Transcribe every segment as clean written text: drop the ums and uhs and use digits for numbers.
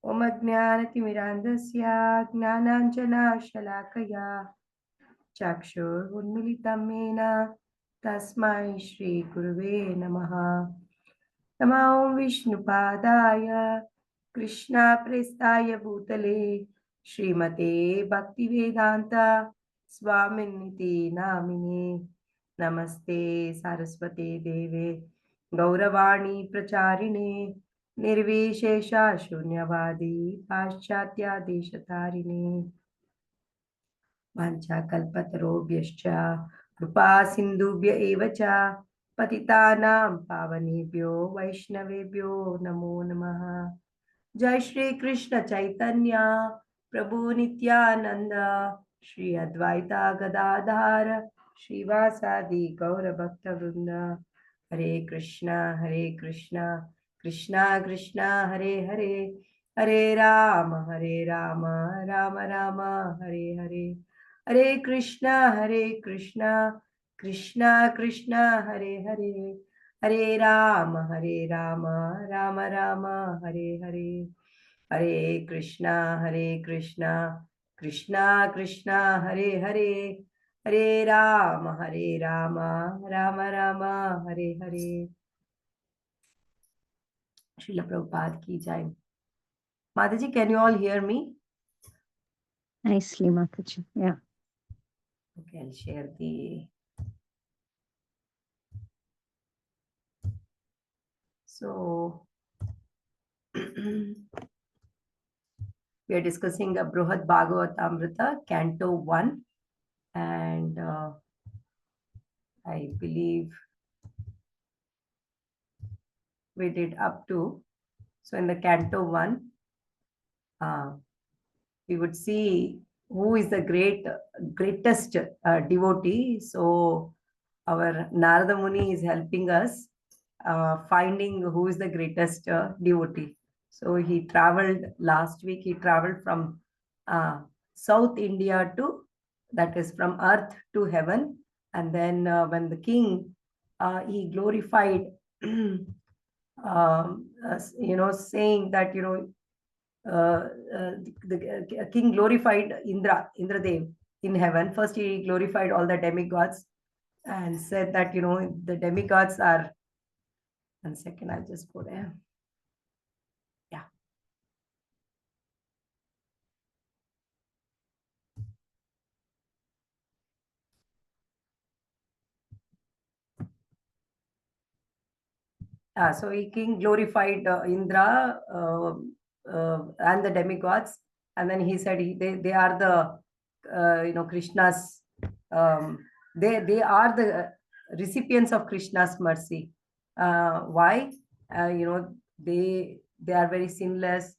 Om Ajnanatimirandasya Gnananjana Chakshur Unmilitam Mena Tasmai Shri Guruve Namaha. Namo Vishnupadaya Krishna Prestaya Bhutale Srimate Bhaktivedanta Swaminiti Namine Namaste Saraswate Deve Gauravani Pracharine Nirvishesha Shunyavadi Paschatya Deshatarine Vanchakalpatarobhyascha Kripa Sindhubhya eva cha Patitanam Pavanebhyo Vaishnavebhyo Namo Namaha. Jai Shri Krishna Chaitanya Prabhu Nityananda Shri Advaita Gadadhara Srivasadi Gaura Bhakta Vrinda. Hare Krishna Krishna Krishna Hare Hare, Hare Rama Rama Rama Hare Hare, Hare Krishna Krishna Krishna Hare Hare, Hare Rama Rama Rama Hare Hare, Hare Krishna Krishna Krishna Hare Hare, Hare Rama Rama Rama Hare Hare. Srila Prabhupada ki jai. Mataji, can you all hear me? Nicely, Mataji. Yeah. Okay, I'll share the... So, we are discussing a Brhad Bhagavatam Canto 1. And I believe we did up to... So, in the Canto 1, we would see who is the greatest devotee. So, our Narada Muni is helping us finding who is the greatest devotee. So he traveled last week. He traveled from South India to, that is from earth to heaven. And then when the king, he glorified, saying that, the king glorified Indradev in heaven. First, he glorified all the demigods and said that, the demigods are... One second, I'll just go there. Yeah. So king glorified Indra and the demigods, and then he said they are the Krishna's, they are the recipients of Krishna's mercy. Why? They are very sinless,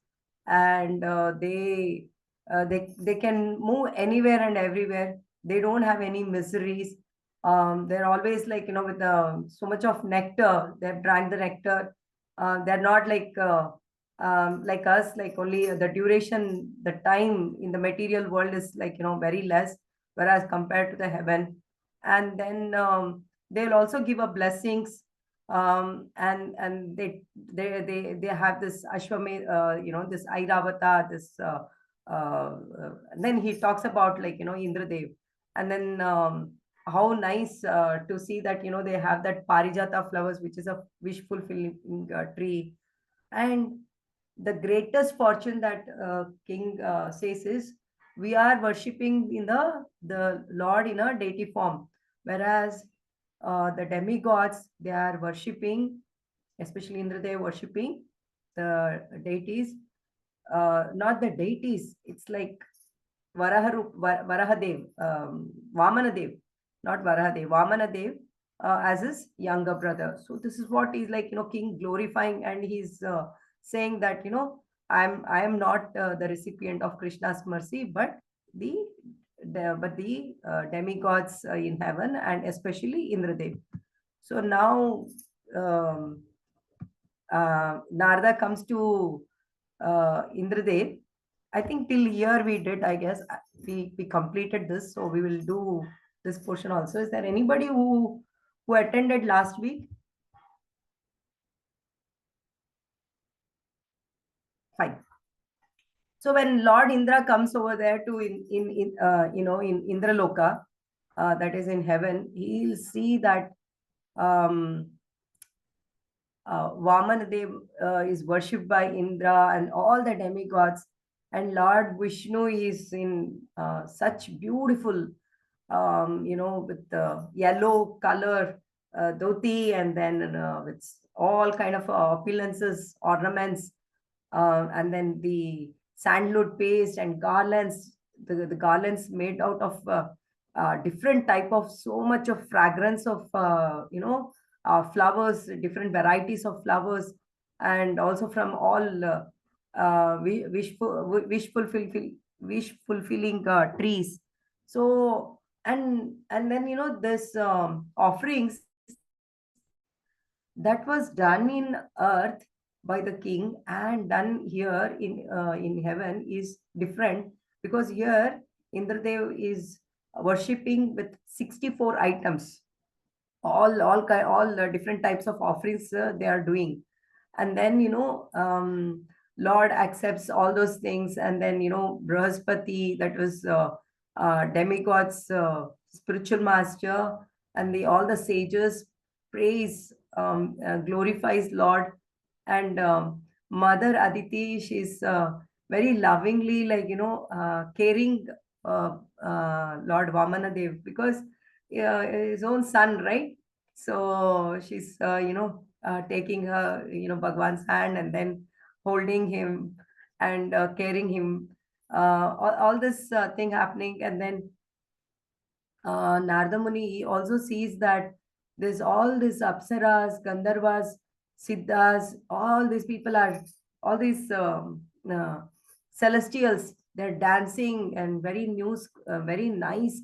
and they can move anywhere and everywhere. They don't have any miseries. They're always like, with so much of nectar. They've drank the nectar. They're not like us, like only the duration, the time in the material world is like, very less, whereas compared to the heaven. And then they'll also give up blessings. And they have this Ashwamedha, this Airavata, this then he talks about like, Indradev. And then how nice to see that, they have that Parijata flowers, which is a wish fulfilling tree. And the greatest fortune that king says is, we are worshipping in the Lord in a deity form, whereas the demigods, they are worshipping, especially Indradev, worshipping the deities, not the deities. It's like Varahadev, Vamanadev, not Varahadev, Vamanadev, as his younger brother. So this is what is like, king glorifying, and he's saying that, I am not the recipient of Krishna's mercy, but the demigods in heaven, and especially Indradev. So now Narada comes to Indradev. I think till here we did, I guess. We completed this, so we will do this portion also. Is there anybody who attended last week? Fine. So when Lord Indra comes over there to in Indraloka, that is in heaven, he'll see that um, Vamanadev is worshipped by Indra and all the demigods, and Lord Vishnu is in such beautiful, with the yellow color dhoti, and then with all kind of opulences, ornaments, and then the sandalwood paste and garlands. The garlands made out of different type of so much of fragrance of flowers, different varieties of flowers, and also from all wish fulfilling trees. So and then this offerings that was done in earth by the king and done here in heaven is different, because here Indradev is worshipping with 64 items, all different types of offerings they are doing. And then Lord accepts all those things, and then Brahaspati, that was demigod's spiritual master, and the all the sages praise, glorifies Lord. And Mother Aditi, she's very lovingly, like caring Lord Vamanadev, because his own son, right? So she's taking her Bhagwan's hand, and then holding him and caring him, all this thing happening. And then Narada Muni also sees that there's all these apsaras, Gandharvas, Siddhas, all these people are, all these celestials, they're dancing and very nice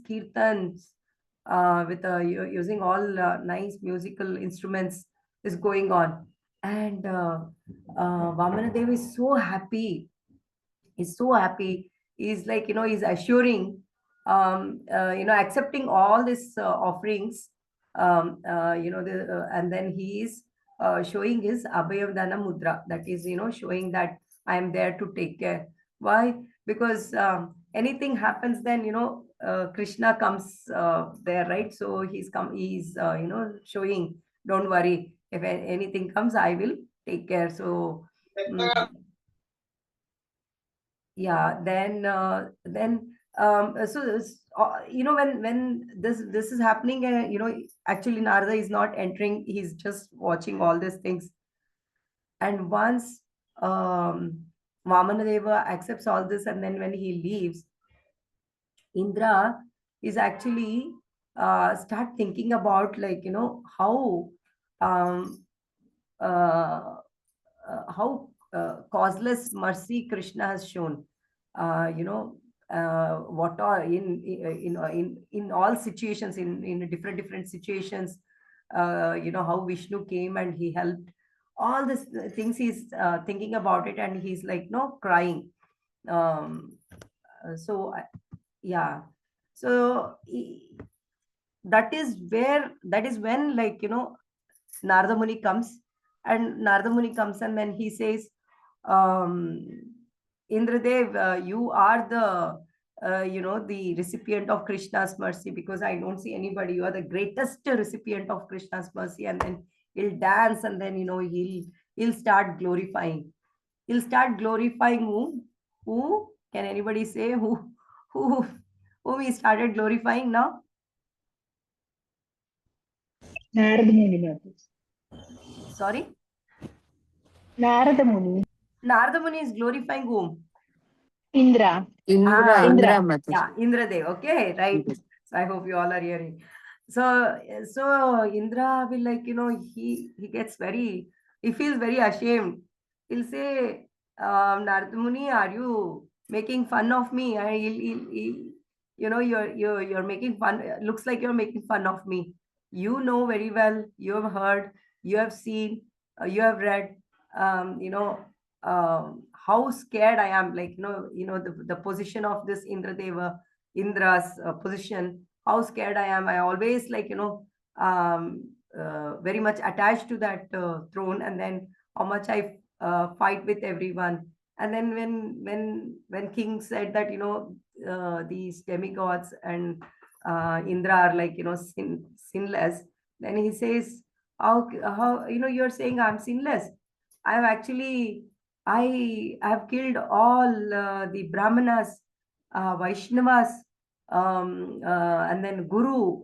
kirtans, with using all nice musical instruments is going on. And Vamanadev is so happy. He's so happy. He's like, he's assuring, accepting all these offerings, and then he is showing his Abhayavdana Mudra, that is, showing that I am there to take care. Why? Because anything happens, then, Krishna comes there, right? So he's showing, don't worry, if anything comes, I will take care. So, mm, yeah, then when this is happening, actually Narada is not entering, he's just watching all these things. And once Vamanadeva accepts all this, and then when he leaves, Indra is actually start thinking about, like, how um, uh, causeless mercy Krishna has shown. What are in all situations, in different situations, how Vishnu came and he helped. All these things he's thinking about it, and he's like, no, crying. Um, so yeah, so that is when, like, Narada Muni comes, and then he says, um, Indradev, you are the recipient of Krishna's mercy, because I don't see anybody. You are the greatest recipient of Krishna's mercy. And then he'll dance, and then he'll start glorifying. He'll start glorifying whom? Who? Can anybody say who whom he started glorifying now? Narada Muni, Mataji. Sorry, Narada Muni. Narada Muni is glorifying whom? Indra. Ah, Indra. yeah, Indradev. Okay, right. So I hope you all are hearing. So Indra will, like, he gets very, he feels very ashamed. He'll say, Narada Muni, are you making fun of me? And you're making fun. Looks like you're making fun of me. You know very well. You have heard. You have seen. You have read. How scared I am. Like, the position of this Indra's position. How scared I am. I always, like, very much attached to that throne, and then how much I fight with everyone. And then when king said that, these demigods and Indra are like, sinless, then he says, how you're saying I'm sinless? I've actually I have killed all the Brahmanas, Vaishnavas, and then Guru,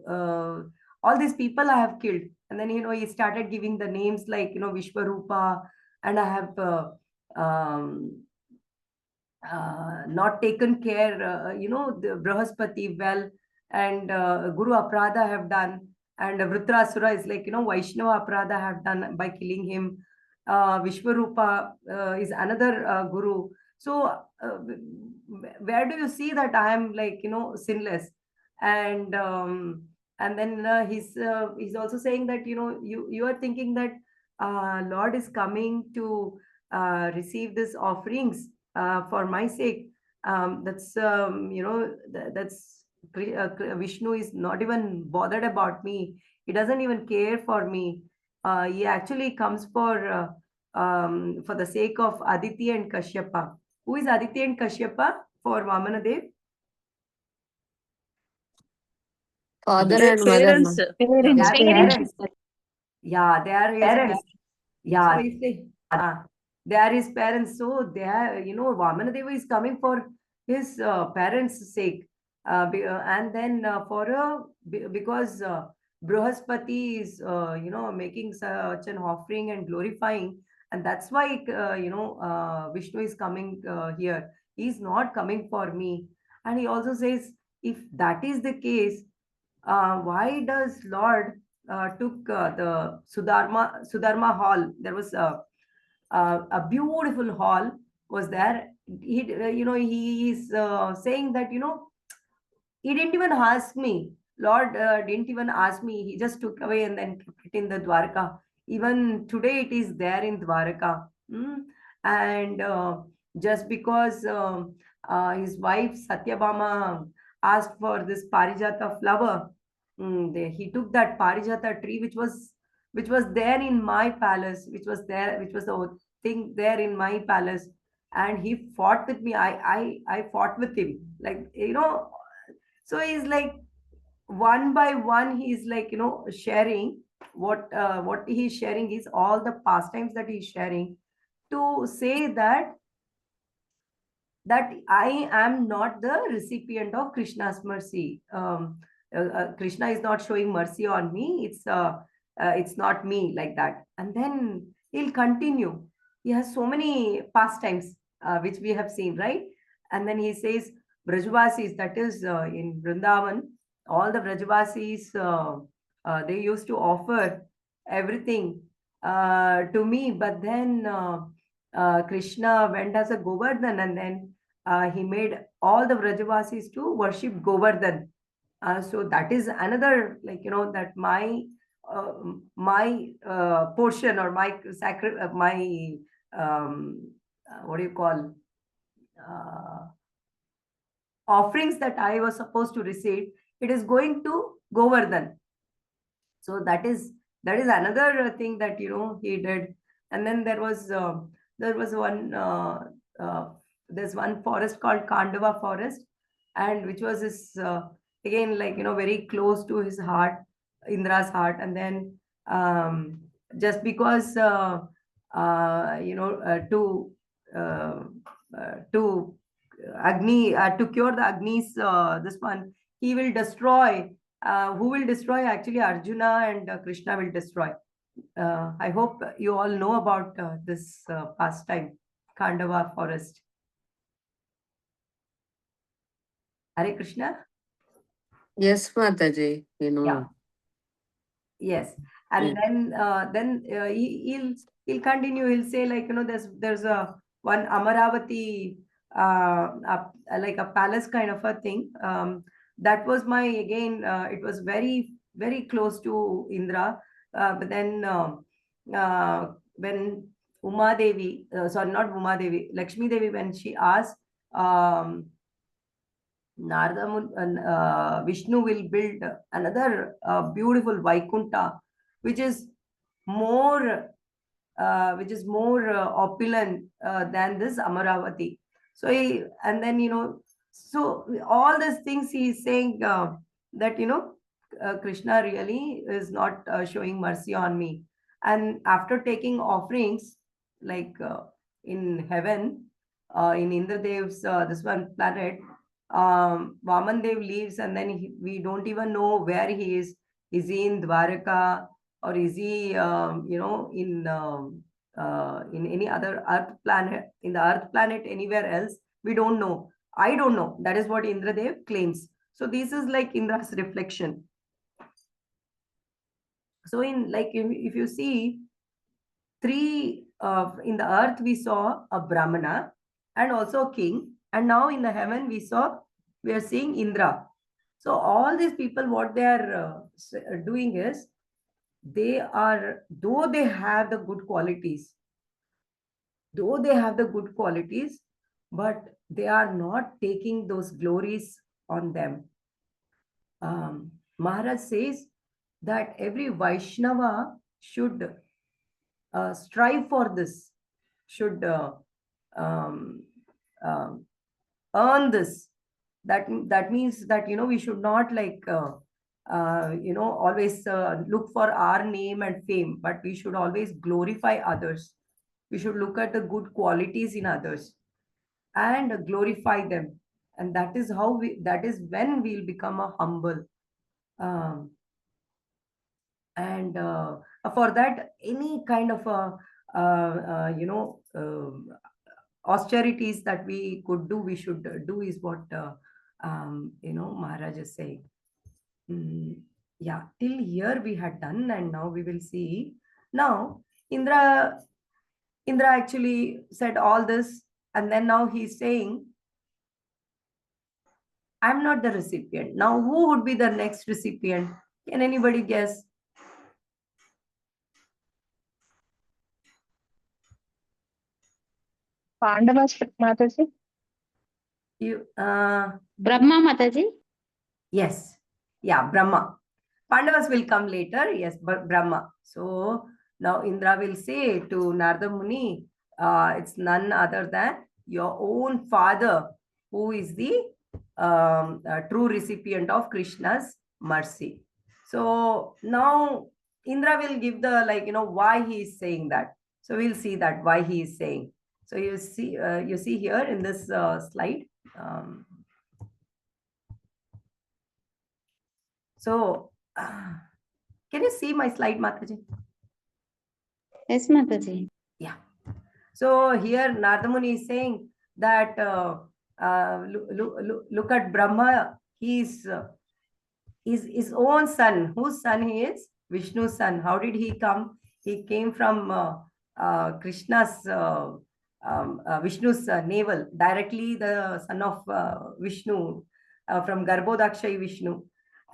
all these people I have killed. And then, he started giving the names like, Vishwarupa, and I have not taken care, the Brahaspati well, and Guru Aprada have done, and Vritrasura is like, Vaishnava Aprada have done by killing him. Vishwarupa is another Guru. So, where do you see that I am like, sinless? And then he's also saying that, you are thinking that Lord is coming to receive these offerings for my sake. That's that's Vishnu is not even bothered about me. He doesn't even care for me. He actually comes for the sake of Aditi and Kashyapa. Who is Aditi and Kashyapa for Vamanadev? Father Their and mother, parents. ma'am. They Parents, are parents. parents. Yeah, they are his parents. So if they are his parents, so they are, Vamanadeva is coming for his parents' sake. And then because Brihaspati is, making such an offering and glorifying, and that's why, Vishnu is coming here. He's not coming for me. And he also says, if that is the case, why does Lord took the Sudharma hall? There was a beautiful hall was there. He is saying that, he didn't even ask me. Lord didn't even ask me. He just took away and then kept it in the Dwarka. Even today, it is there in Dwarka. And just because his wife Satyabhama asked for this Parijata flower, he took that Parijata tree, which was there in my palace, which was the thing there in my palace, and he fought with me. I fought with him, like, so he's like, one by one, he's like, sharing what he's sharing is all the pastimes that he's sharing, to say that I am not the recipient of Krishna's mercy. Krishna is not showing mercy on me. It's not me, like that. And then he'll continue. He has so many pastimes which we have seen, right? And then he says, Brajavasis, that is in Vrindavan, all the Brajavasis, they used to offer everything to me, but then Krishna went as a Govardhan, and then he made all the Vrajavasis to worship Govardhan. So that is another, like, that uh, my portion, or my my what do you call, uh, offerings that I was supposed to receive, it is going to Govardhan. So that is another thing that, he did. And then there was one there's one forest called Kandava forest, and which was his, again, like, very close to his heart, Indra's heart. And then just because uh, to Agni, to cure the Agni's, this one, he will destroy, who will destroy, actually Arjuna, and Krishna will destroy. I hope you all know about this pastime, Kandava forest. Hare Krishna. Yes, Mataji. Yeah. Yes. And then he'll continue. He'll say, like, there's a one Amaravati, like a palace kind of a thing. That was my, again, it was very very close to Indra. But then when Uma Devi, sorry, not Uma Devi, Lakshmi Devi, when she asked, Vishnu will build another beautiful Vaikunta, which is more which is more opulent than this Amaravati. So and then so all these things he is saying that Krishna really is not showing mercy on me. And after taking offerings, like in heaven, in Indradev's this one planet, Vaman Dev leaves, and then we don't even know where he is. Is he in Dwaraka, or is he in any other earth planet, in the earth planet anywhere else? We don't know. I don't know. That is what Indradev claims. So this is like Indra's reflection. So in, like, if you see, three in the earth we saw a Brahmana and also a king, and now in the heaven we are seeing Indra. So all these people, what they are doing is, they are, though they have the good qualities, but they are not taking those glories on them. Maharaj says that every Vaishnava should strive for this, should um, um, earn this. That means that we should not like always look for our name and fame, but we should always glorify others. We should look at the good qualities in others and glorify them, and that is when we'll become a humble. um, and for that, any kind of austerities that we could do, we should do, is what Maharaj is saying. Yeah, till here we had done, and now we will see. Now Indra actually said all this, and then now he's saying, I'm not the recipient. Now who would be the next recipient? Can anybody guess? Pandavas, Mataji. You Brahma Mataji. Yes, yeah, Brahma. Pandavas will come later, yes, but Brahma. So now Indra will say to Narada Muni, it's none other than your own father who is the true recipient of Krishna's mercy. So now Indra will give the, like, why he is saying that. So we'll see that why he is saying. So you see here in this slide. So can you see my slide, Mataji? Yes, Mataji. Yeah. So here Narada Muni is saying that look at Brahma. He's his own son. Whose son he is? Vishnu's son. How did he come? He came from Krishna's Vishnu's navel, directly the son of Vishnu, from Garbhodakshay Vishnu.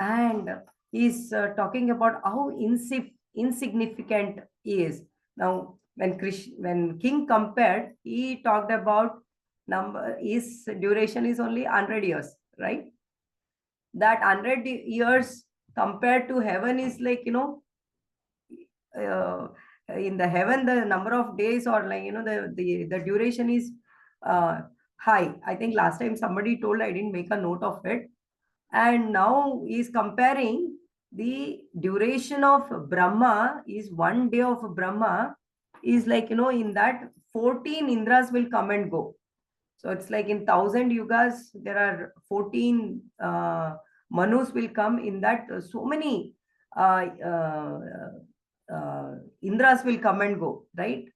And he's talking about how insignificant he is. Now, when King compared, he talked about his duration is only 100 years, right? That 100 years compared to heaven is like, in the heaven, the number of days, or like, the duration is high. I think last time somebody told, I didn't make a note of it. And now he's comparing the duration of Brahma is 1 day of Brahma is like, in that 14 Indras will come and go. So it's like in 1,000 yugas, there are 14 Manus will come in that. So many Indras will come and go, right?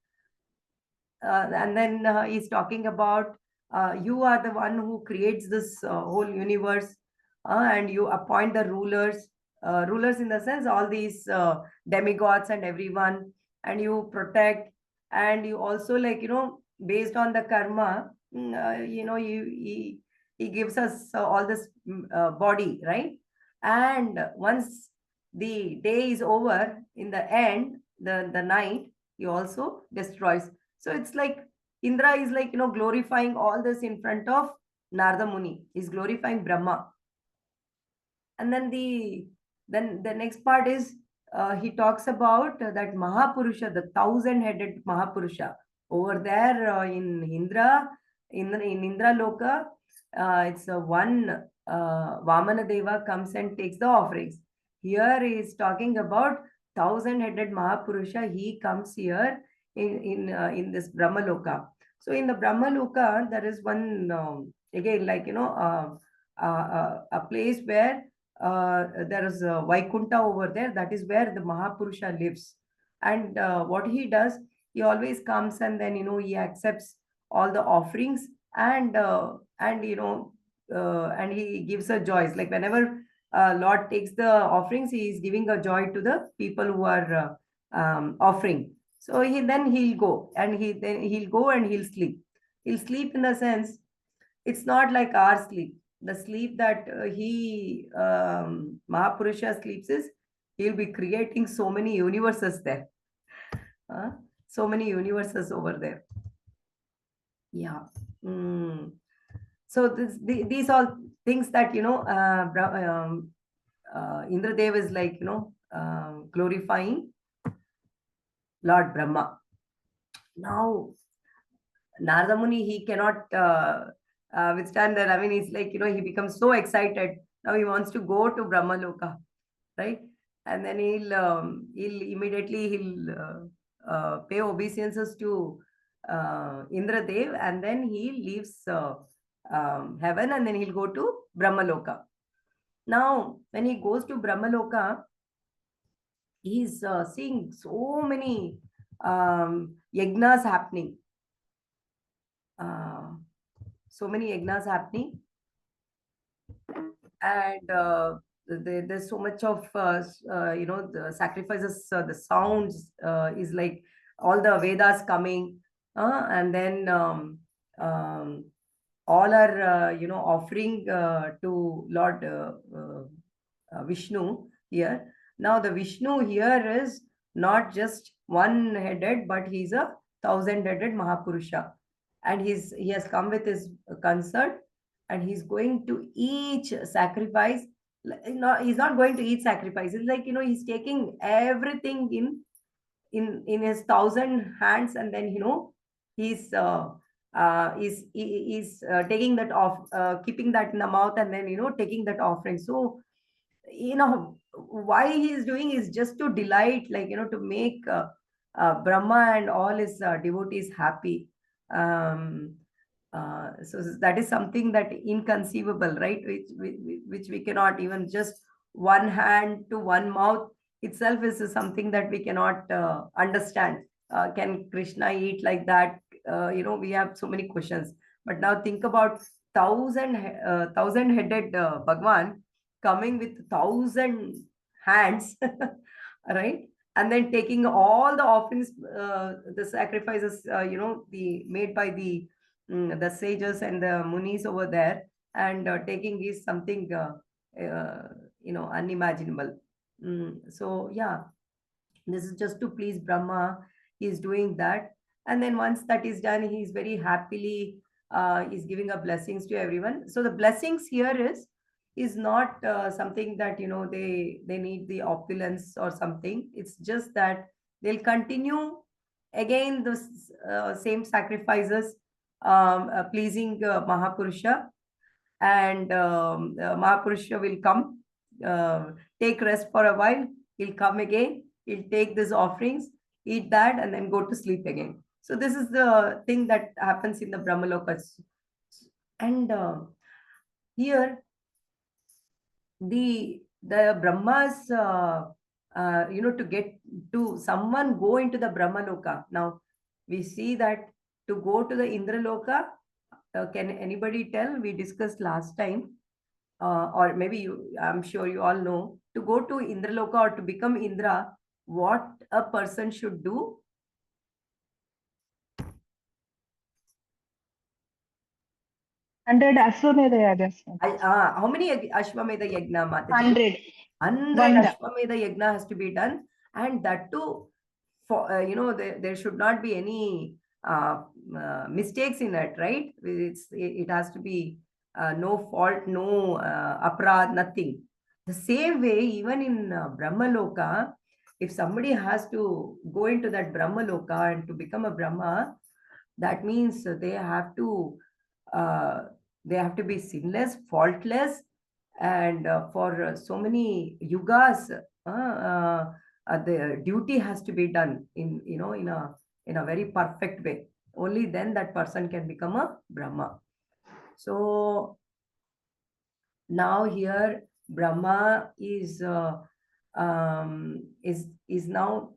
And then he's talking about you are the one who creates this whole universe, and you appoint the rulers in the sense all these demigods and everyone, and you protect, and you also, like, based on the karma, he gives us all this body, right? And once the day is over, in the end, the night, he also destroys. So it's like Indra is like, glorifying all this in front of Narada Muni. He's glorifying Brahma. And then the next part is he talks about that Mahapurusha, the 1,000-headed Mahapurusha over there in Indra, in Indra Loka. It's one Vamana Deva comes and takes the offerings. Here he is talking about 1,000-headed Mahapurusha. He comes here in this Brahma Loka. So in the Brahma Loka, there is one again, like a place where there is a Vaikunta over there. That is where the Mahapurusha lives. And what he does, he always comes and then he accepts all the offerings, and and and he gives a joy. Like whenever Lord takes the offerings, he is giving a joy to the people who are offering. So he'll go and he'll go and he'll sleep. He'll sleep in the sense, it's not like our sleep. The sleep that Mahapurusha sleeps is, he'll be creating so many universes there. So many universes over there. Yeah. So these all things that Indradev is like glorifying Lord Brahma. Now Narada Muni, he cannot withstand that. I mean, it's like he becomes so excited. Now he wants to go to Brahma Loka, right? And then he'll immediately pay obeisances to Indradev, and then he leaves heaven, and then he'll go to Brahma Loka. Now, when he goes to Brahma Loka, he's seeing so many yagnas happening. So many yagnas happening, and there's so much of the sacrifices, the sounds is like all the Vedas coming, and then all are offering to Lord Vishnu here. Now the Vishnu here is not just one-headed, but he's a 1,000-headed Mahapurusha, and he has come with his concert, and he's going to each sacrifice. He's not going to each sacrifice. It's like he's taking everything in his 1,000 hands, and then he's taking that off, keeping that in the mouth, and then taking that offering. So why he is doing is just to delight, like to make Brahma and all his devotees happy. So that is something that inconceivable, right? Which we cannot even, just one hand to one mouth itself is something that we cannot understand. Can Krishna eat like that? We have so many questions. But now think about 1,000-headed Bhagwan coming with 1,000 hands, right? And then taking all the offerings, the sacrifices, the made by the sages and the munis over there, and taking is something unimaginable. So yeah, this is just to please Brahma. He is doing that, and then once that is done, he is very happily is giving a blessings to everyone. So the blessings here is not something that they need the opulence or something. It's just that they'll continue again the same sacrifices, pleasing Mahapurusha, and Mahapurusha will come, take rest for a while. He'll come again. He'll take these offerings, eat that, and then go to sleep again. So this is the thing that happens in the Brahmalokas. And here the Brahmas, to get to someone go into the Brahmaloka. Now we see that to go to the Indraloka, can anybody tell? We discussed last time, or maybe I'm sure you all know, to go to Indraloka or to become Indra, what a person should do. 100 Ashwamedha Yagas. How many Ashwamedha Yagna, Mataji? 100. 100 Ashwamedha Yagna has to be done, and that too, for there should not be any mistakes in it, right? It has to be no fault, no aparad, nothing. The same way, even in Brahmaloka, if somebody has to go into that Brahma Loka and to become a Brahma, that means they have to be sinless, faultless, and for so many yugas, the duty has to be done in in a very perfect way. Only then that person can become a Brahma. So now here Brahma is now,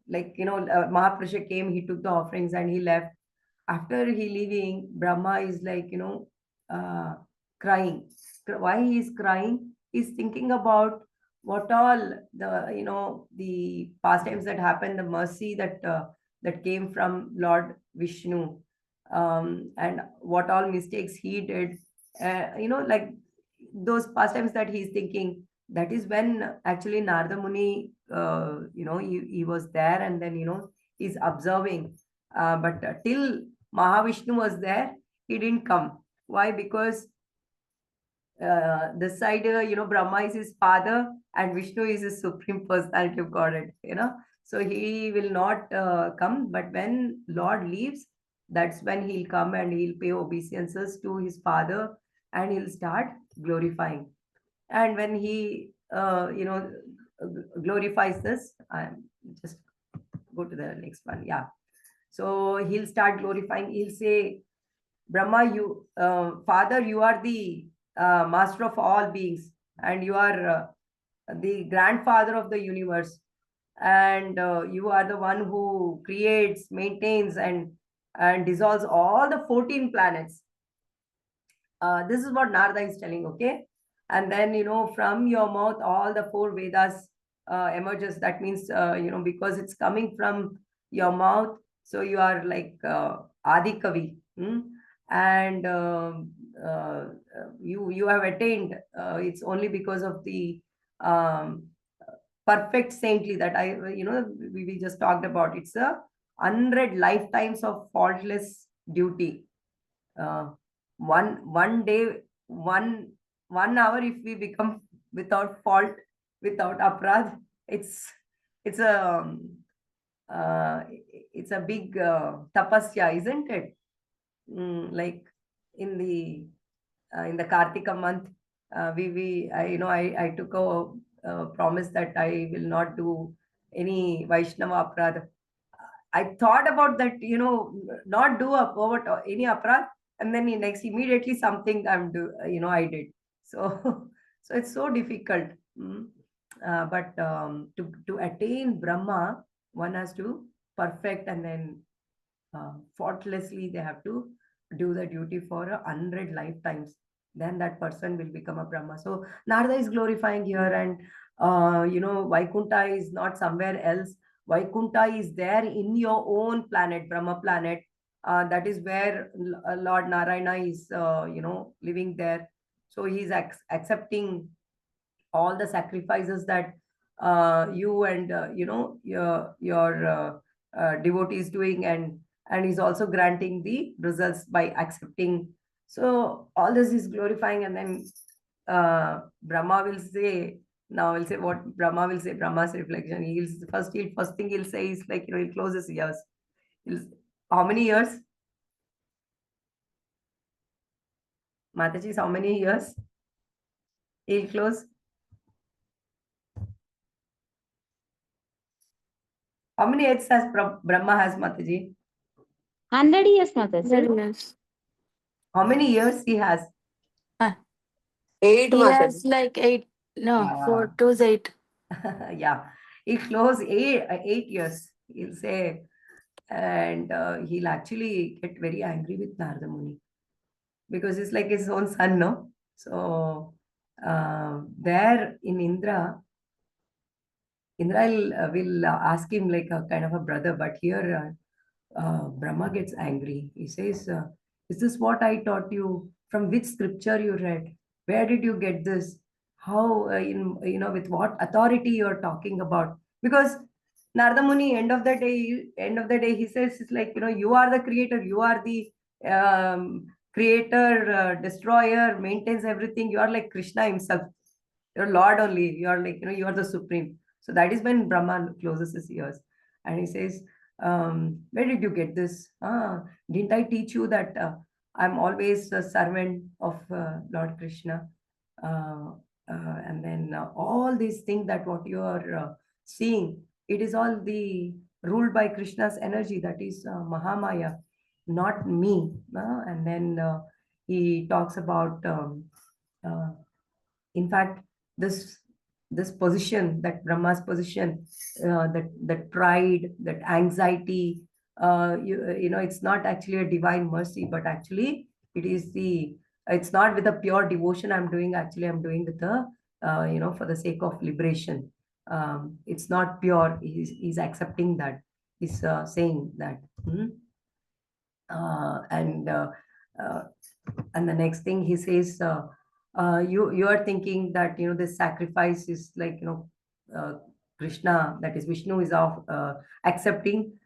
like, Mahaprasha came, he took the offerings and he left. After he leaving, Brahma is like, crying. Why he is crying? He's thinking about what all the pastimes that happened, the mercy that came from Lord Vishnu, and what all mistakes he did. Like those pastimes that he's thinking. That is when actually Narada Muni, he was there, and then he's observing. But till Mahavishnu was there, he didn't come. Why? Because this side, Brahma is his father and Vishnu is his supreme personality of Godhead, So he will not come. But when Lord leaves, that's when he'll come and he'll pay obeisances to his father and he'll start glorifying. And when he, glorifies this, I'm just go to the next one. Yeah. So he'll start glorifying. He'll say, Brahma, Father, you are the master of all beings, and you are the grandfather of the universe, and you are the one who creates, maintains, and dissolves all the 14 planets. This is what Narada is telling, okay? And then, from your mouth, all the 4 Vedas emerges. That means, because it's coming from your mouth, so you are like Adi Kavi. And you have attained. It's only because of the perfect saintly that we just talked about. It's 100 lifetimes of faultless duty. One day, 1 hour, if we become without fault, without aprad, it's a big tapasya, isn't it? Like in the Kartika month, I took a promise that I will not do any Vaishnava aprad. I thought about that, not do any aprad, and then next immediately something I did. So so it's so difficult. But to attain Brahma, one has to perfect, and then faultlessly they have to do the duty for 100 lifetimes. Then that person will become a Brahma. So Narada is glorifying here, and Vaikuntha is not somewhere else. Vaikuntha is there in your own planet, Brahma planet. That is where Lord Narayana is, living there. So he's accepting all the sacrifices that you and your devotees doing, and he's also granting the results by accepting. So all this is glorifying, and then Brahma will say. Now we'll say what Brahma will say. Brahma's reflection. First thing he'll say is like, he'll close his ears. How many years? Mataji, how many years he'll close? How many heads has Brahma has, Mataji? 100 years, Mataji. Yes. How many years he has? 8 He has Mataji. like 8, no, Yeah. 4 to 8. Yeah, he'll close 8 years. He'll say, and he'll actually get very angry with Narada Muni because it's like his own son, no? So there in Indra will ask him like a kind of a brother, but here Brahma gets angry. He says, is this what I taught you? From which scripture you read? Where did you get this? How, with what authority you're talking about? Because Narada Muni, end of the day, he says, it's like, you are the creator, you are the creator, destroyer, maintains everything. You are like Krishna himself. You're Lord only. You are like, you are the supreme. So that is when Brahma closes his ears and he says, where did you get this? Didn't I teach you that I'm always a servant of Lord Krishna? And then all these things that what you are seeing, it is all the ruled by Krishna's energy, that is Mahamaya, not me. And then he talks about, uh, in fact, this position, that Brahma's position, that pride, that anxiety, you know, it's not actually a divine mercy, but actually it is the, it's not with a pure devotion I'm doing. Actually, I'm doing with the, you know, for the sake of liberation. It's not pure. He's accepting that. He's saying that. And and the next thing he says, you are thinking that, you know, this sacrifice is like, you know, Krishna, that is Vishnu, is of accepting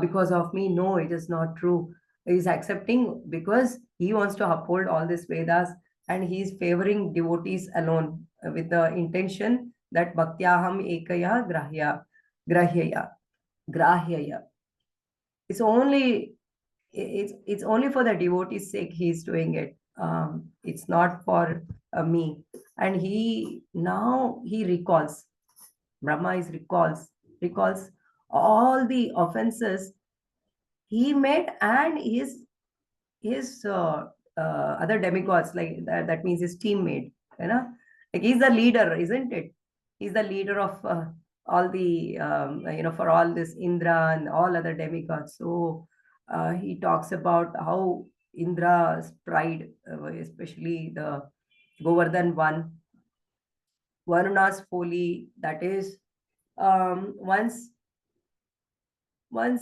because of me. No, it is not true. He is accepting because he wants to uphold all these Vedas, and he is favoring devotees alone with the intention that bhaktyaham ekaya grahyaya. It's only, it's only for the devotee's sake he's doing it. It's not for me. And he now he recalls, Brahma is recalls all the offenses he made, and his other demigods, like that, that means his teammate, you know, like he's the leader, isn't it? He's the leader of all the you know, for all this Indra and all other demigods. So he talks about how Indra's pride, especially the Govardhan one, Varuna's folly, that is once when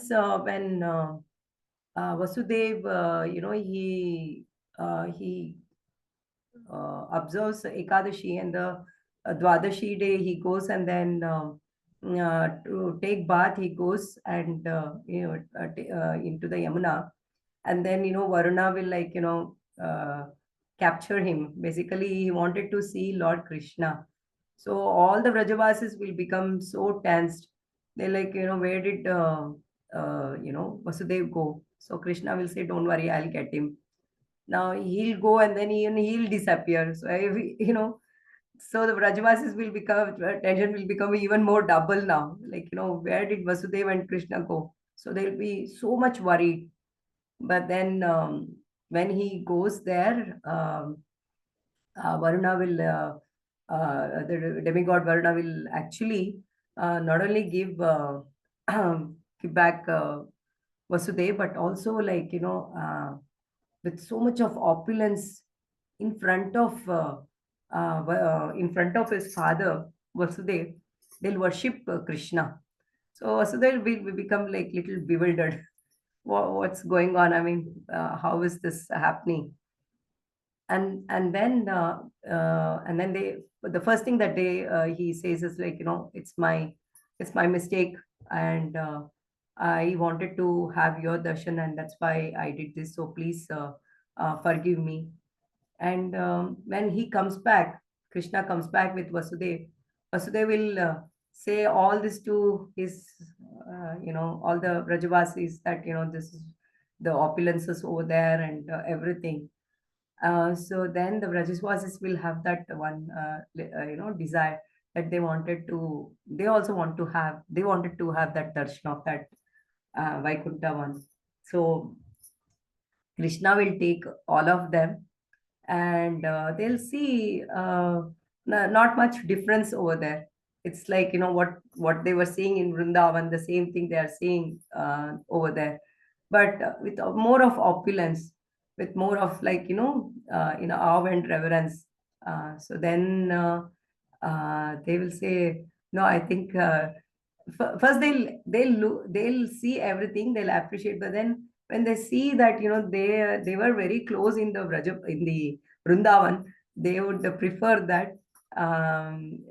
Vasudev, you know, he observes Ekadashi, and the Dwadashi day he goes, and then to take bath he goes, and you know, into the Yamuna, and then, you know, Varuna will, like, you know, capture him. Basically, he wanted to see Lord Krishna. So all the Vrajavasis will become so tensed. They're like, you know, where did you know, Vasudev go? So Krishna will say, don't worry, I'll get him. Now he'll go, and then he'll disappear. So you know, so the Vrajavasis will become, tension will become even more double now. Like, you know, where did Vasudev and Krishna go? So they'll be so much worried. But then when he goes there, Varuna will, the demigod Varuna will actually not only give give back Vasudev, but also, like, you know, with so much of opulence in front of in front of his father Vasudev, they'll worship Krishna. So Vasudev will become like little bewildered. What's going on? I mean, how is this happening? And then they, the first thing that they he says is like, you know, it's my mistake, and I wanted to have your darshan, and that's why I did this. So please forgive me. And when he comes back, Krishna comes back with Vasudev. Vasudev will say all this to his, you know, all the Rajavasis, that, you know, this is the opulences over there, and everything. So then the Rajasvasis will have that one, you know, desire that they wanted to, they also want to have, they wanted to have that darshan of that Vaikuntha one. So Krishna will take all of them, and they'll see not much difference over there. It's like, you know, what they were seeing in Vrindavan, the same thing they are seeing over there, but with more of opulence, with more of, like, you know, awe and reverence. So then they will say, no, I think first they'll see everything, they'll appreciate, but then when they see that, you know, they were very close in the in the Vrindavan, they would prefer that,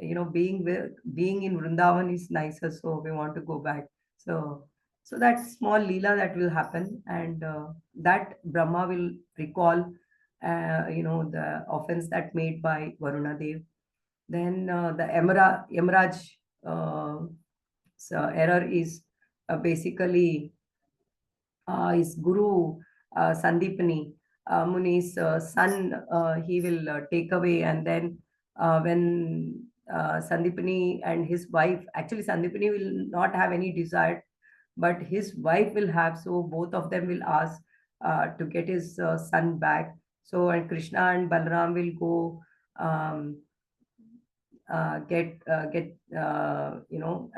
you know, being in Vrindavan is nicer, so we want to go back. So that small leela that will happen, and that Brahma will recall, you know, the offense that made by Varuna Dev. Then the Yamaraj so error is basically his guru Sandipani Muni's son. He will take away, and then when Sandipani and his wife, actually Sandipani will not have any desire, but his wife will have. So both of them will ask to get his son back. So and Krishna and Balram will go get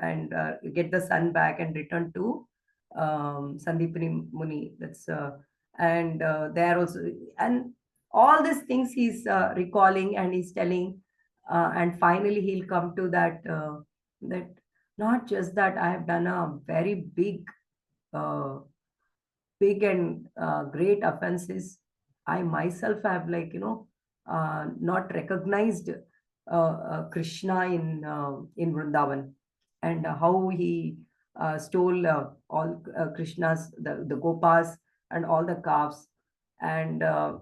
and get the son back and return to Sandipani Muni. That's and there also, and all these things he's recalling and he's telling, and finally he'll come to that that not just that I have done a very uh, big and great offenses. I myself have not recognized Krishna in Vrindavan, and how he stole all Krishna's the gopas and all the calves, and Brahma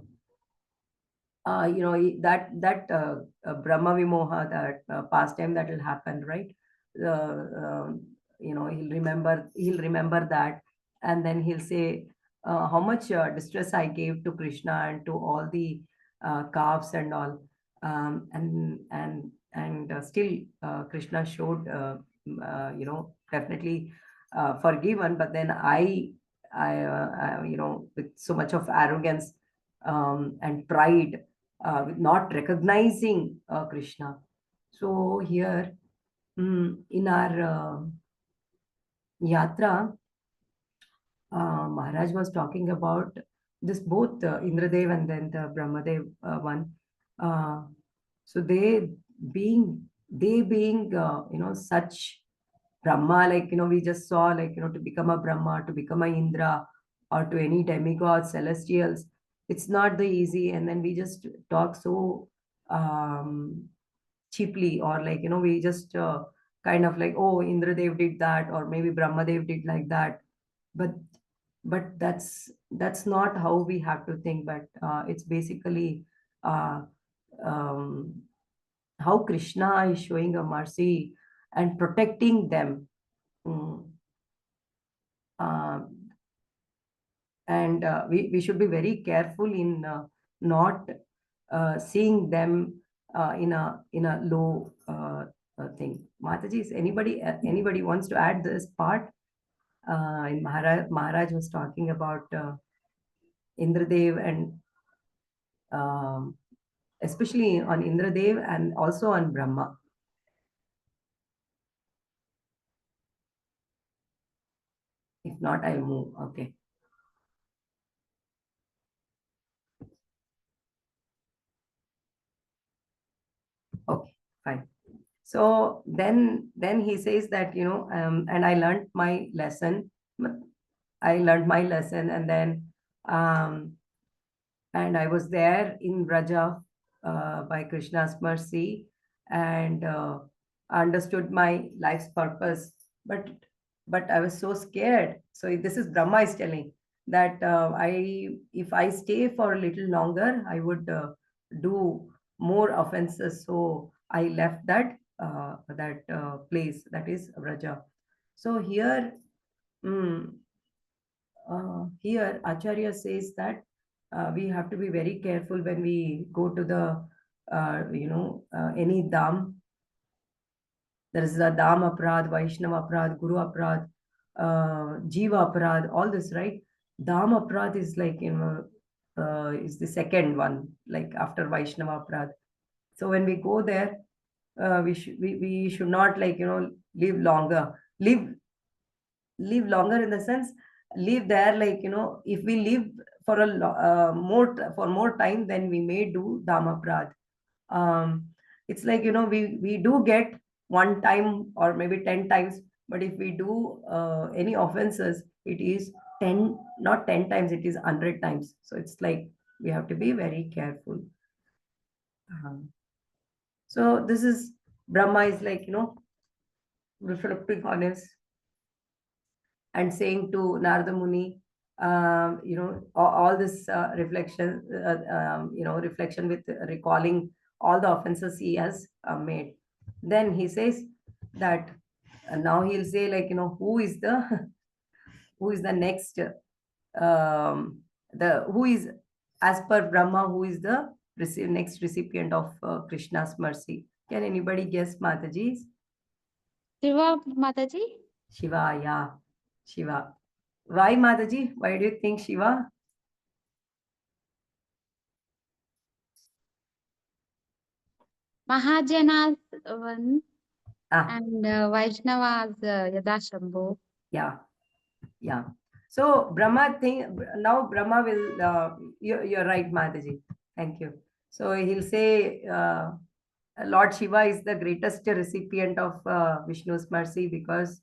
Vimoha, that pastime that will happen, right? He'll remember that, and then he'll say how much distress I gave to Krishna and to all the calves and all, and still Krishna showed definitely forgiven, but then with so much of arrogance and pride, with not recognizing Krishna. So here, in our yatra, Maharaj was talking about this, both Indradev and then the Brahmadev one. So they being such Brahma, we just saw, to become a Brahma, to become a Indra, or to any demigods, celestials, it's not the easy. And then we just talk so cheaply, or we just kind of like, oh, Indradev did that, or maybe Brahmadev did like that. But that's not how we have to think. But it's basically uh, um, how Krishna is showing a mercy and protecting them. Mm. And we should be very careful in not seeing them in a low thing. Mataji, is anybody wants to add this part? In Maharaj was talking about Indradev, and especially on Indradev and also on Brahma. If not, I'll move. Okay. Okay, fine. So then he says that, and I learned my lesson. And then and I was there in Raja by Krishna's mercy, and understood my life's purpose. But I was so scared. So this is Brahma is telling that if I stay for a little longer, I would do more offenses. So I left that place, that is Raja. So here, here Acharya says that we have to be very careful when we go to the any dham. There is a dham aprad, Vaishnava aprad, Guru aprad, Jiva aprad, all this, right? Dham aprad is like, is the second one, like after Vaishnava aprad. So when we go there, we should not live longer. Live longer in the sense, live there, if we live for more time, then we may do Dhammaprad. It's like, we do get one time or maybe 10 times, but if we do any offenses, it is 10, not 10 times, it is 100 times. So it's like we have to be very careful. So this is Brahma is reflecting on us and saying to Narada Muni, all this reflection, reflection with recalling all the offenses he has made. Then he says that now he'll say, like, who is the who is the next the who is, as per Brahma, who is the next recipient of Krishna's mercy? Can anybody guess, Mataji? Shiva Mataji? Shiva, yeah, Shiva. Why, Mataji? Why do you think Shiva? Mahajanas one Ah, and Vaishnavas Yadashambhu. yeah, yeah. So Brahma think now Brahma will. You're right, Mataji. Thank you. So he'll say, Lord Shiva is the greatest recipient of Vishnu's mercy because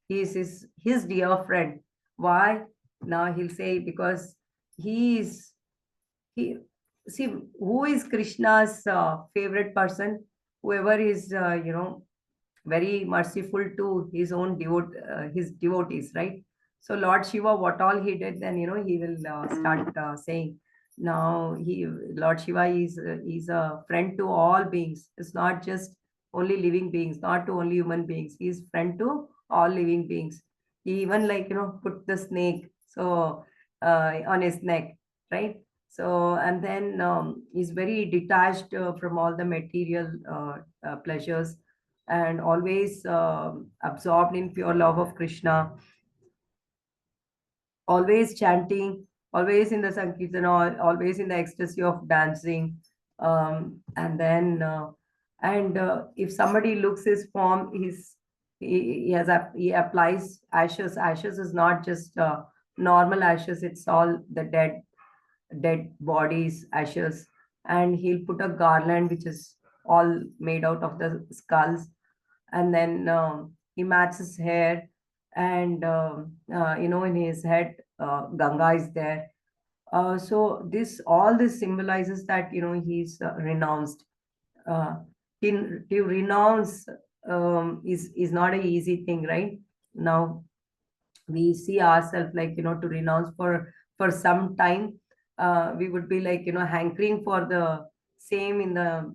he is his dear friend. Why? Now he'll say because he is he. See, who is Krishna's favorite person? Whoever is very merciful to his own his devotees, right? So Lord Shiva, what all he did, then he will start saying. Now Lord Shiva is a friend to all beings. It's not just only living beings, not to only human beings. He's friend to all living beings. He even, like, put the snake on his neck, right? So, and then he's very detached from all the material pleasures, and always absorbed in pure love of Krishna, always chanting, always in the Sankirtana, always in the ecstasy of dancing. And then, if somebody looks his form, he applies ashes. Ashes is not just normal ashes, it's all the dead bodies ashes. And he'll put a garland which is all made out of the skulls, and then he mats his hair, and in his head Ganga is there. So this symbolizes that he's renounced. uh, to renounce is not an easy thing, right? Now we see ourselves, like, to renounce for some time. We would be, like, hankering for the same in the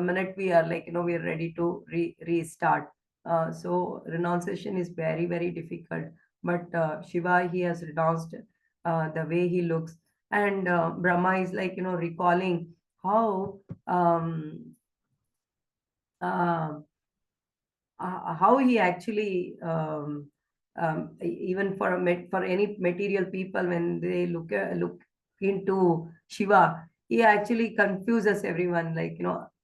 minute we are, like, we are ready to restart. So renunciation is very, very difficult. But Shiva, he has renounced the way he looks. And Brahma is, like, recalling how um, uh, how he actually even for any material people, when they look into Shiva, he actually confuses everyone, like,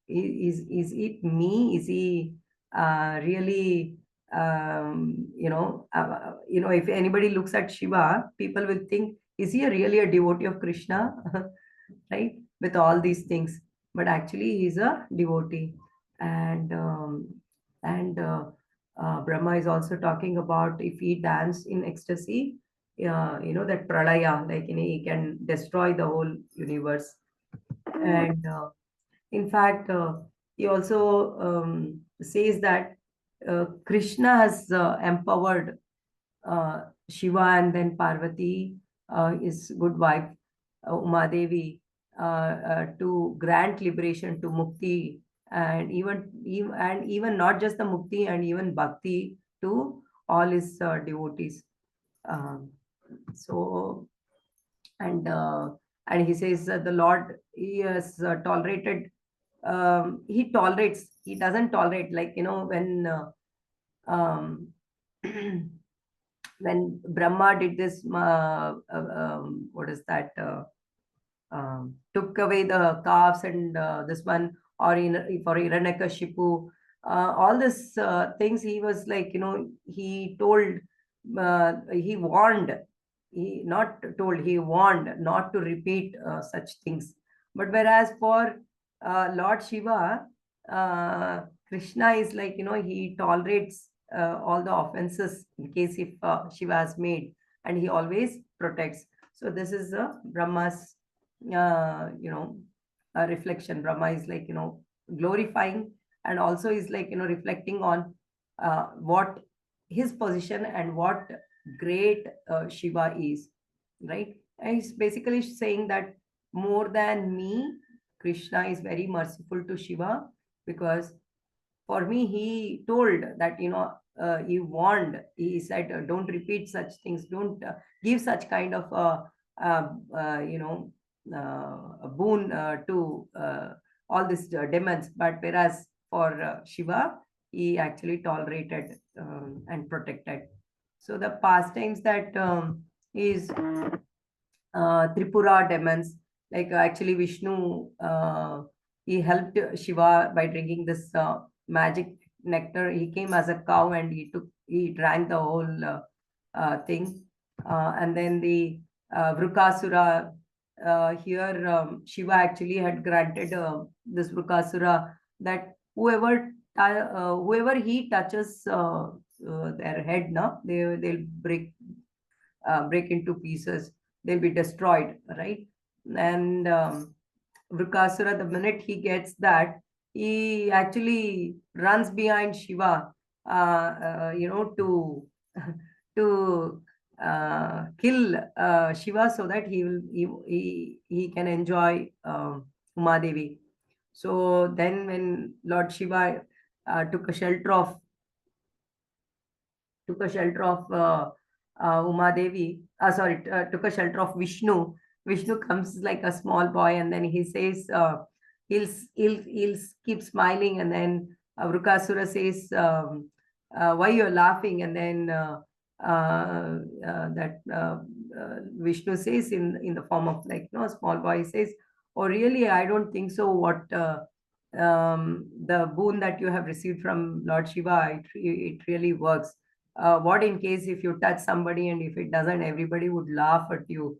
is it me? Is he really if anybody looks at Shiva, people will think, is he really a devotee of Krishna? Right, with all these things. But actually he's a devotee. And Brahma is also talking about, if he dance in ecstasy, that pralaya, like, he can destroy the whole universe. And in fact, he also says that Krishna has empowered Shiva and then Parvati, his good wife, Uma Devi, to grant liberation, to mukti, and even not just the mukti, and even bhakti to all his devotees. Um, so and and he says the Lord, he has tolerated. He tolerates. He doesn't tolerate, like, when um, when Brahma did this, what is that? Took away the calves, and this one, or for Hiranyakashipu, all this things, he was, like, he told, he warned, he not told, he warned not to repeat such things. But whereas for Lord Shiva, Krishna is, like, he tolerates all the offenses in case if Shiva has made, and he always protects. So this is Brahma's reflection. Brahma is, like, glorifying, and also is, like, reflecting on what his position and what great Shiva is, right? And he's basically saying that more than me, Krishna is very merciful to Shiva, because for me, he told that, he warned, he said, don't repeat such things, don't give such kind of a boon to all these demons. But whereas for Shiva, he actually tolerated and protected. So the pastimes that is Tripura demons, like actually Vishnu, he helped Shiva by drinking this magic nectar. He came as a cow and he drank the whole thing. And then the Vrukasura, here Shiva actually had granted this Vrukasura that whoever he touches their head, now they'll break into pieces, they'll be destroyed, right? And Vrukasura, the minute he gets that, he actually runs behind Shiva, to to kill Shiva, so that he can enjoy Umadevi. So then, when Lord Shiva took a shelter of Umadevi, took a shelter of Vishnu. Vishnu comes like a small boy, and then he says, he'll keep smiling, and then Vrukasura says, why you're laughing? And then Vishnu says, in the form of like, a small boy, he says, oh really, I don't think so. What the boon that you have received from Lord Shiva, it really works. What in case if you touch somebody and if it doesn't, everybody would laugh at you.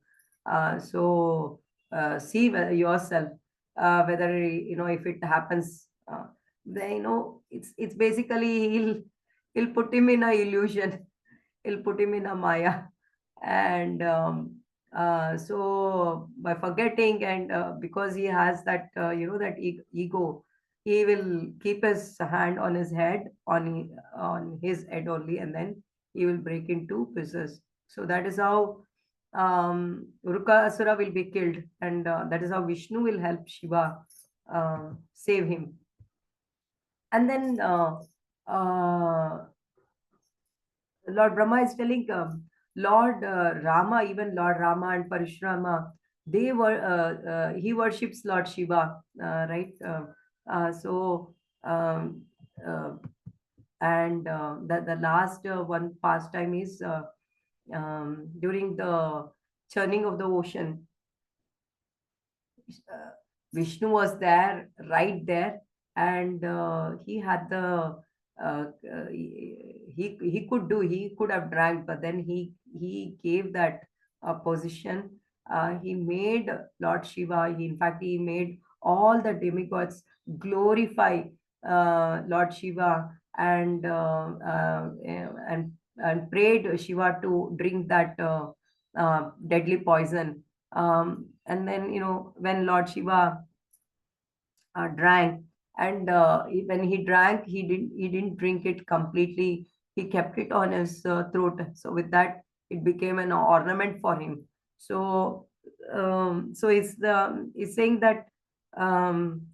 So see yourself, whether if it happens, then it's basically he'll put him in a illusion, he'll put him in a maya. And so by forgetting, and because he has that that ego, he will keep his hand on his head, on his head only, and then he will break into pieces. So that is how Urukasura will be killed, and that is how Vishnu will help Shiva save him. And then Lord Brahma is telling Lord Rama, even Lord Rama and Parashurama, they were he worships Lord Shiva, right? So and the last one pastime is during the churning of the ocean. Vishnu was there, right there, and he had the he could have drank, but then he gave that position. He made Lord Shiva. In fact, he made all the demigods glorify Lord Shiva, and and prayed Shiva to drink that deadly poison. And then when Lord Shiva drank, and when he drank, he didn't drink it completely, he kept it on his throat, so with that it became an ornament for him. So so it's saying that um,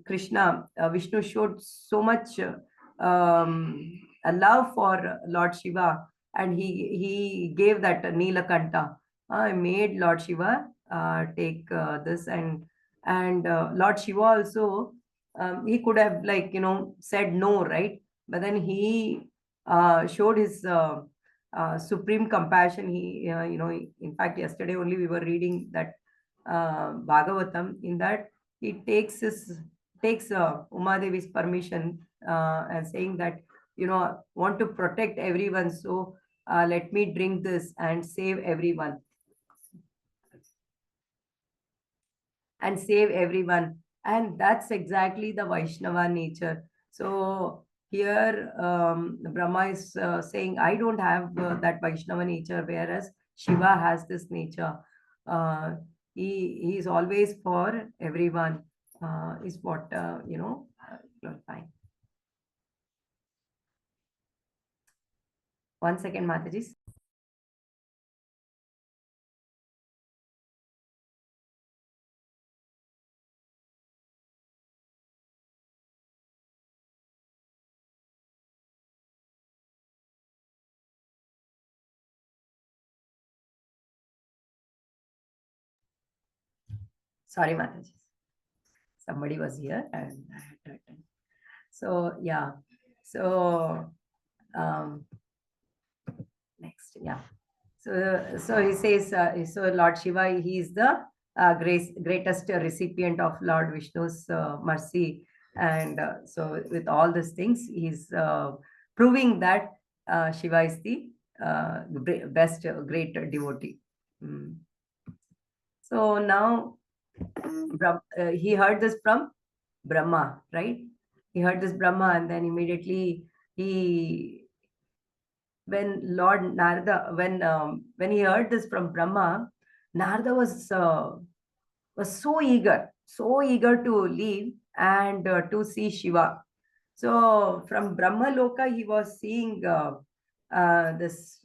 Krishna, Vishnu showed so much a love for Lord Shiva, and he gave that Nilakanta. Made Lord Shiva take this, and Lord Shiva also, he could have like said no, right? But then he showed his supreme compassion. He in fact, yesterday only we were reading that Bhagavatam. In that, he takes Umadevi's permission, and saying that want to protect everyone, so let me drink this and save everyone, and that's exactly the Vaishnava nature. So here Brahma is saying, I don't have that Vaishnava nature, whereas Shiva has this nature. uh, he is always for everyone, is what fine. One second, Mataji. Sorry, Mataji. Somebody was here and I had to attend. So yeah. So next, yeah. So he says, so Lord Shiva, he is the greatest recipient of Lord Vishnu's mercy, and so with all these things, he's proving that Shiva is the best, great devotee. Mm. So now he heard this from Brahma, right? He heard this Brahma, and then immediately he, when Lord Narada, when he heard this from Brahma, Narada was so eager to leave and to see Shiva. So from Brahma Loka, he was seeing this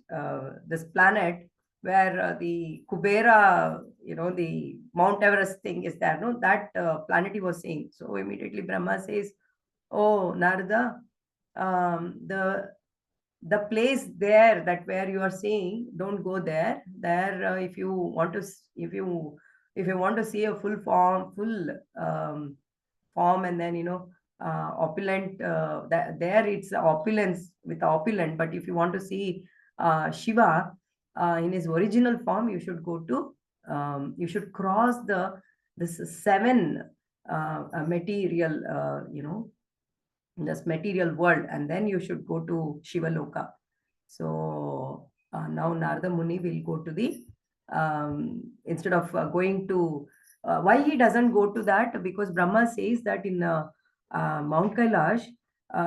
planet where the Kubera, the Mount Everest thing is there. No, that planet he was seeing. So immediately Brahma says, "Oh, Narada, the place there that where you are seeing, don't go there. There, if you want to, if you want to see a full form, and then opulent. That there it's opulence with opulent. But if you want to see Shiva in his original form, you should go to, you should cross this seven material, this material world, and then you should go to Shiva Loka. So now Narada Muni will go to the, instead of going to, why he doesn't go to that? Because Brahma says that in Mount Kailash,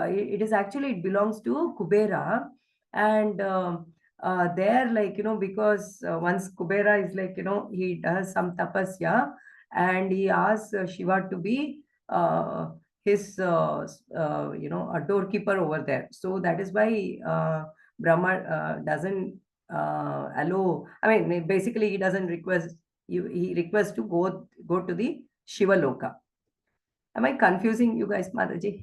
it is actually, it belongs to Kubera, and there, like, because once Kubera is like, he does some tapasya, and he asks Shiva to be his a doorkeeper over there. So that is why Brahma doesn't allow, I mean, basically he doesn't request, he requests to go to the Shiva Loka. Am I confusing you guys, Mataji?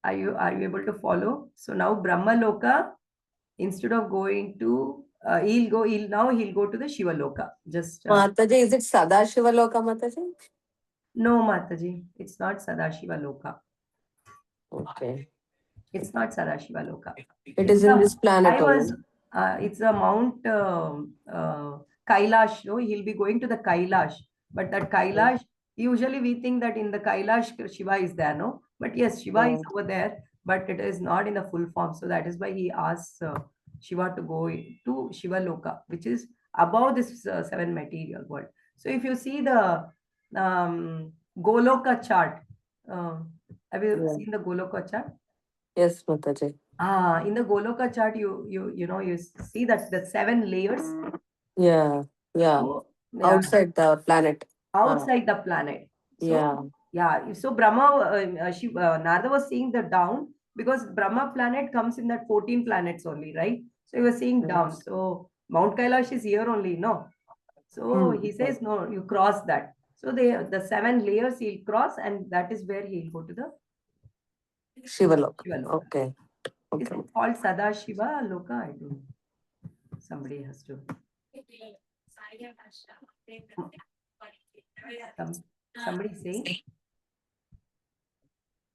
Are you able to follow? So now Brahma Loka, instead of going to, he'll go to the Shiva Loka. Just Mataji, is it Sadashiva Loka, Mataji? no, Mataji, it's not Sadashiva Loka. Okay. It's not Sadashiva Loka. It is in this planet I was, only. it's a Mount Kailash. No, he'll be going to the Kailash, but that Kailash, usually we think that in the Kailash Shiva is there, no? But yes, Shiva is over there, but it is not in the full form. So that is why he asks Shiva to go to Shiva Loka, which is above this seven material world. So if you see the Goloka chart, have you seen the Goloka chart? Yes, Mataji. In the Goloka chart, you see that the 7 layers. Yeah. So, Outside the planet. outside the planet. So, so Brahma, Narada was seeing the down, because Brahma planet comes in that 14 planets only, right? So he was seeing down. So Mount Kailash is here only, no? So he says, no, you cross that. So the 7 layers he'll cross, and that is where he'll go to the Shiva Loka. Shiva Loka. Okay. Is it called Sadashiva Loka? I don't know. Somebody has to. Somebody saying?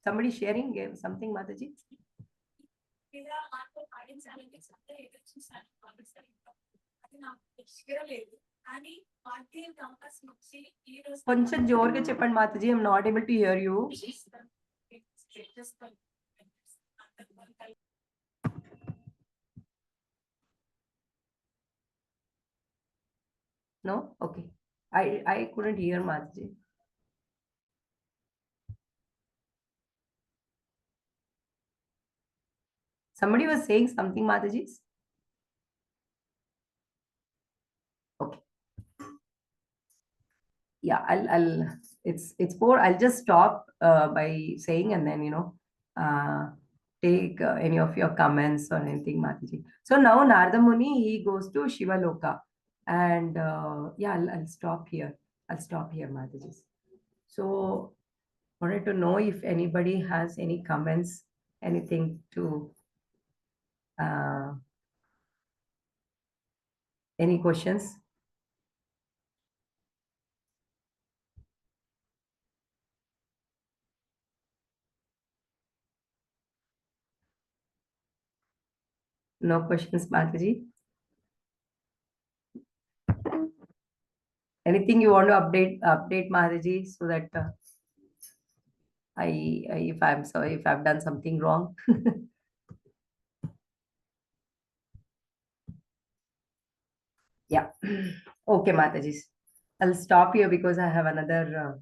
Somebody sharing something, Mataji? కొంచెం జోరుగా చెప్పండి Mataji. I'm not able to hear you. No? Okay. I couldn't hear Mataji. Somebody was saying something, Mataji. Okay. Yeah, it's poor. I'll just stop by saying, and then take any of your comments or anything, Mataji. So now Narada Muni, he goes to Shiva Loka, and yeah, I'll stop here. Mataji. So wanted to know if anybody has any comments, anything to any questions. No questions, Mataji? Anything you want to update Mataji, so that if I'm sorry if I've done something wrong. Yeah. Okay, Mataji. I'll stop here because I have another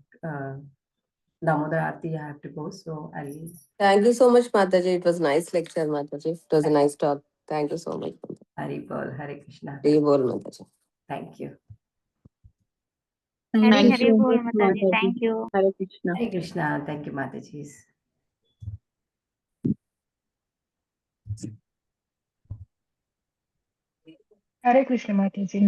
Damodar Aarti I have to go. So I'll. Thank you so much, Mataji. It was nice lecture, Mataji. It was a nice talk. Thank you so much. Hari Bol, Hare Krishna. Hari Bol, Mataji. Thank you. Thank Hari you Hari so Bol, much, Mataji. Mataji. Thank you. Hare Krishna. Hare Krishna. Thank you, Mataji. Hare Krishna Mataji.